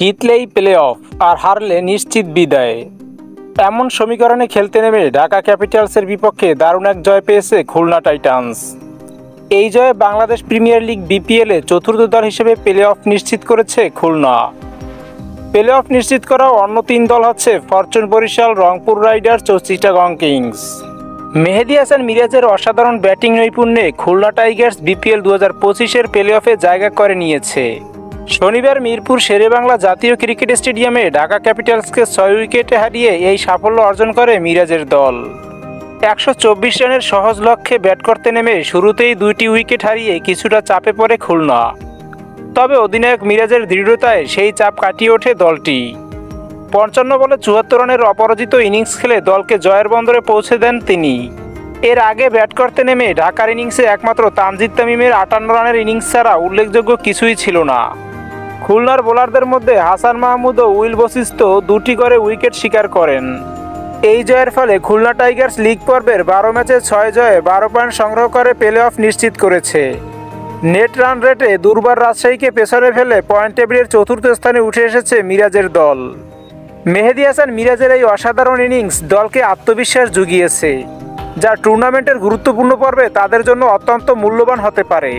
জিতলেই play of আর হারলে নিশ্চিত বিদায়। এমন সমীকরণে খেলতে নেমে ঢাকা ক্যাপিটালসের বিপক্ষে দারুণ এক জয় পেয়েছে খুলনা টাইটান্স। এই জয়ে বাংলাদেশ প্রিমিয়ার লিগ বিপিএলে চতুর্থ দল হিসেবে প্লে অফ নিশ্চিত করেছে খুলনা। প্লে অফ নিশ্চিত করা অন্য তিন দল হচ্ছে ফরচুন বরিশাল, রংপুর রাইডার্স ও চিটাগং কিংস। মেহেদী হাসান মিরাজের অসাধারণ ব্যাটিং নৈপুণ্যে খুলনা টাইগার্স বিপিএল 2025-এর প্লে অফে জায়গা করে নিয়েছে। শনিবার মিরপুর শেরেবাংলা জাতীয় ক্রিকেট স্টেডিয়ামে ঢাকা ক্যাপিটালসকে 6 উইকেটে হারিয়ে এই সাফল্য অর্জন করে মিরাজের দল। 124 রানের সহজ লক্ষ্যে ব্যাট করতে নেমে শুরুতেই 2টি উইকেট হারিয়ে কিছুটা চাপে পড়ে খুলনা। তবে অধিনায়ক মিরাজের দৃঢ়তায় সেই চাপ কাটিয়ে ওঠে দলটি। 55 বলে 74 রানের অপরাজিত ইনিংস খেলে দলকে জয়ের বন্দরে পৌঁছে দেন তিনি। এর আগে ব্যাট করতে নেমে ঢাকার ইনিংসে একমাত্র তানজিদ তামিমের 58 রানের ইনিংস ছাড়া উল্লেখযোগ্য কিছুই ছিল না। খুলনার বোলারদের মধ্যে হাসান মাহমুদ ও উইল বশিষ্ঠ 2টি করে উইকেট শিকার করেন। এই জয়ের ফলে খুলনা টাইগার্স লিগ পর্বের 12 ম্যাচে 6 জয়ে 12 পয়েন্ট সংগ্রহ করে প্লে অফ নিশ্চিত করেছে। নেট রান রেটে দুর্বার রাজশাহীকে পেছনে ফেলে পয়েন্ট টেবিলের 4র্থ স্থানে উঠে এসেছে মিরাজের দল। মেহেদী হাসান মিরাজের এই অসাধারণ ইনিংস দলকে আত্মবিশ্বাস জুগিয়েছে, যা টুর্নামেন্টের গুরুত্বপূর্ণ পর্বে তাদের জন্য অত্যন্ত মূল্যবান হতে পারে।